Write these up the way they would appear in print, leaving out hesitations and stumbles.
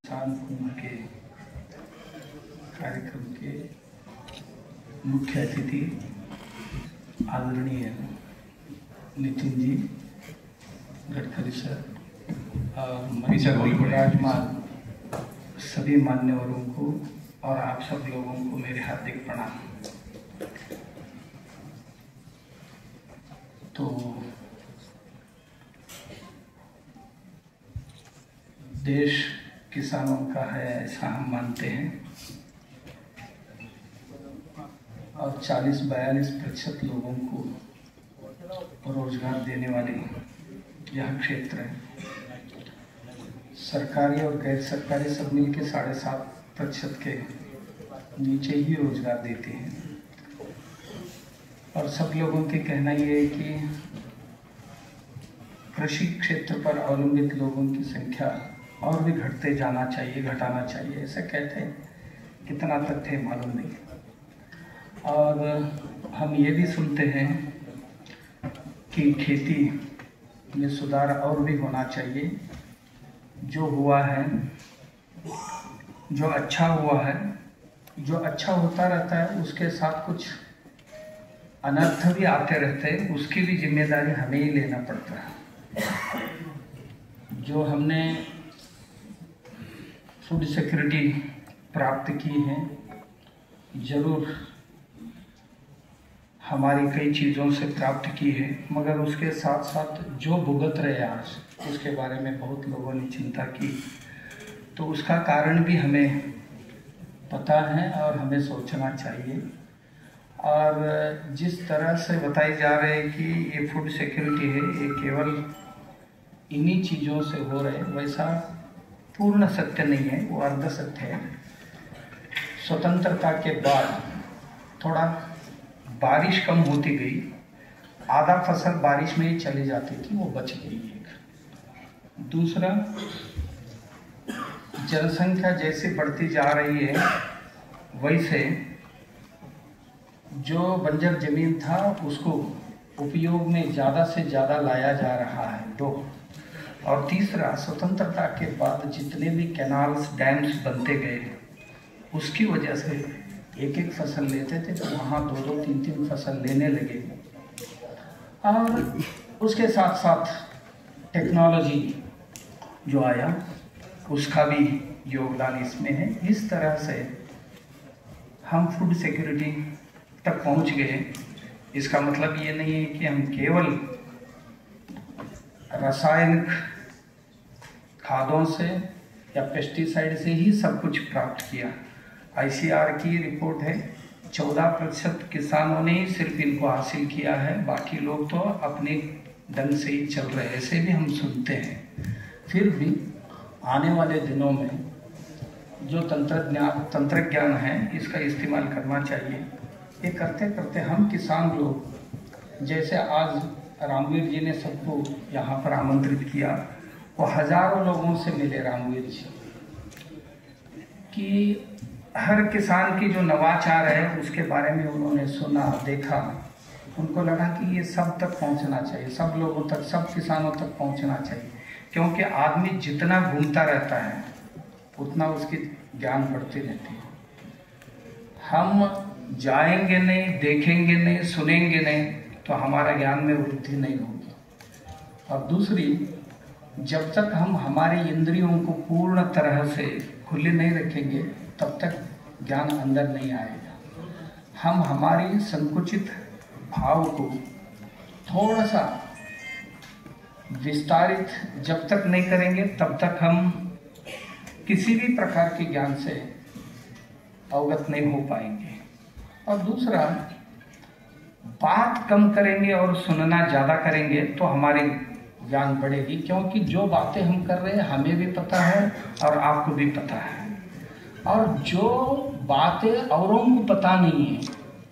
किसान कुंभ के कार्यक्रम के मुख्य अतिथि आदरणीय नितिन जी गडकरी सर और मंच पर विराजमान सभी मान्यवरों को और आप सब लोगों को मेरे हार्दिक प्रणाम। तो देश किसानों का है ऐसा हम मानते हैं और 40-42% लोगों को रोजगार देने वाले यह क्षेत्र है। सरकारी और गैर सरकारी सब मिलकर 7.5% के नीचे ही रोजगार देते हैं और सब लोगों के कहना ये है कि कृषि क्षेत्र पर अवलंबित लोगों की संख्या और भी घटते जाना चाहिए, घटाना चाहिए, ऐसा कहते हैं। कितना तथ्य मालूम नहीं। और हम ये भी सुनते हैं कि खेती में सुधार और भी होना चाहिए। जो हुआ है, जो अच्छा हुआ है, जो अच्छा होता रहता है उसके साथ कुछ अनर्थ भी आते रहते हैं, उसकी भी जिम्मेदारी हमें ही लेना पड़ता है। जो हमने फूड सिक्योरिटी प्राप्त की है, जरूर हमारी कई चीज़ों से प्राप्त की है, मगर उसके साथ साथ जो भुगत रहे आज उसके बारे में बहुत लोगों ने चिंता की। तो उसका कारण भी हमें पता है और हमें सोचना चाहिए। और जिस तरह से बताई जा रही है कि ये फूड सिक्योरिटी है, ये केवल इन्हीं चीज़ों से हो रहे, वैसा पूर्ण सत्य नहीं है, वो अर्ध सत्य है। स्वतंत्रता के बाद थोड़ा बारिश कम होती गई, आधा फसल बारिश में ही चली जाती थी, वो बच गई। एक दूसरा, जनसंख्या जैसे बढ़ती जा रही है वैसे जो बंजर जमीन था उसको उपयोग में ज़्यादा से ज़्यादा लाया जा रहा है। दो, और तीसरा, स्वतंत्रता के बाद जितने भी कैनाल्स, डैम्स बनते गए उसकी वजह से एक एक फसल लेते थे तो वहाँ 2-2, 3-3 फसल लेने लगे। और उसके साथ साथ टेक्नोलॉजी जो आया उसका भी योगदान इसमें है। इस तरह से हम फूड सिक्योरिटी तक पहुँच गए। इसका मतलब ये नहीं है कि हम केवल रासायनिक खादों से या पेस्टिसाइड से ही सब कुछ प्राप्त किया। ICAR की रिपोर्ट है 14% किसानों ने ही सिर्फ इनको हासिल किया है, बाकी लोग तो अपने ढंग से ही चल रहे हैं, ऐसे भी हम सुनते हैं। फिर भी आने वाले दिनों में जो तंत्रज्ञान है इसका इस्तेमाल करना चाहिए। ये करते करते हम किसान लोग, जैसे आज रामवीर जी ने सबको यहाँ पर आमंत्रित किया, वो हजारों लोगों से मिले रामवीर जी, कि हर किसान की जो नवाचार है उसके बारे में उन्होंने सुना, देखा। उनको लगा कि ये सब तक पहुंचना चाहिए, सब लोगों तक, सब किसानों तक पहुंचना चाहिए, क्योंकि आदमी जितना घूमता रहता है उतना उसकी ज्ञान बढ़ती रहती है। हम जाएंगे नहीं, देखेंगे नहीं, सुनेंगे नहीं तो हमारा ज्ञान में वृद्धि नहीं होगी। और दूसरी, जब तक हम हमारी इंद्रियों को पूर्ण तरह से खुले नहीं रखेंगे तब तक ज्ञान अंदर नहीं आएगा। हम हमारी संकुचित भाव को थोड़ा सा विस्तारित जब तक नहीं करेंगे तब तक हम किसी भी प्रकार के ज्ञान से अवगत नहीं हो पाएंगे। और दूसरा, बात कम करेंगे और सुनना ज़्यादा करेंगे तो हमारी ज्ञान बढ़ेगी, क्योंकि जो बातें हम कर रहे हैं हमें भी पता है और आपको भी पता है। और जो बातें औरों को पता नहीं है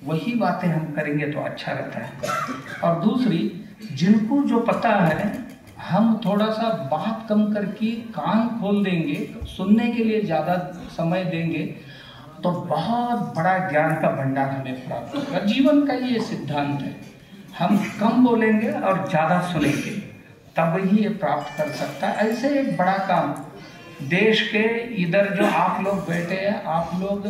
वही बातें हम करेंगे तो अच्छा रहता है। और दूसरी, जिनको जो पता है हम थोड़ा सा बात कम करके कान खोल देंगे, सुनने के लिए ज़्यादा समय देंगे तो बहुत बड़ा ज्ञान का भंडार हमें प्राप्त होगा। जीवन का ये सिद्धांत है, हम कम बोलेंगे और ज़्यादा सुनेंगे तब ही ये प्राप्त कर सकता है। ऐसे एक बड़ा काम देश के इधर जो आप लोग बैठे हैं, आप लोग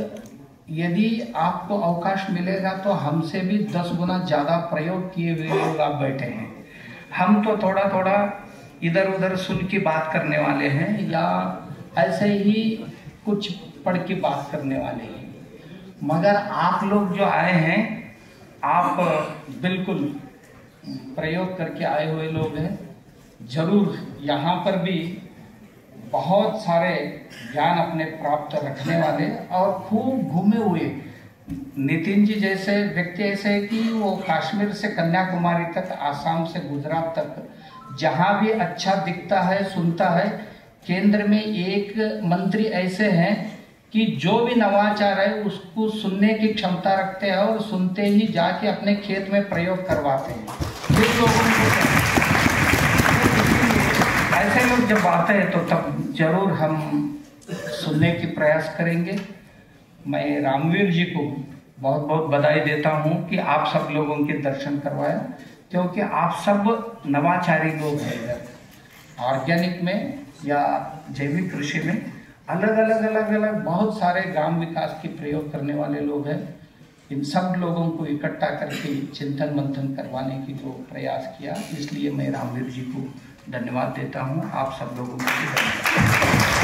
यदि आपको अवकाश मिलेगा तो हमसे भी 10 गुना ज़्यादा प्रयोग किए हुए लोग आप बैठे हैं। हम तो थोड़ा थोड़ा इधर उधर सुन के बात करने वाले हैं या ऐसे ही कुछ पढ़ के बात करने वाले हैं, मगर आप लोग जो आए हैं आप बिल्कुल प्रयोग करके आए हुए लोग हैं। जरूर यहाँ पर भी बहुत सारे ज्ञान अपने प्राप्त रखने वाले और खूब घूमे हुए नितिन जी जैसे व्यक्ति ऐसे है कि वो कश्मीर से कन्याकुमारी तक, आसाम से गुजरात तक जहाँ भी अच्छा दिखता है सुनता है। केंद्र में एक मंत्री ऐसे हैं कि जो भी नवाचार है उसको सुनने की क्षमता रखते हैं और सुनते ही जाके अपने खेत में प्रयोग करवाते हैं। जिन लोगों को ऐसे लोग जब आते हैं तो तब जरूर हम सुनने की प्रयास करेंगे। मैं रामवीर जी को बहुत बहुत बधाई देता हूं कि आप सब लोगों के दर्शन करवाया, क्योंकि आप सब नवाचारी लोग हैं। इधर ऑर्गेनिक में या जैविक कृषि में अलग अलग बहुत सारे ग्राम विकास के प्रयोग करने वाले लोग हैं। इन सब लोगों को इकट्ठा करके चिंतन मंथन करवाने की जो प्रयास किया, इसलिए मैं रामवीर जी को धन्यवाद देता हूं। आप सब लोगों को धन्यवाद।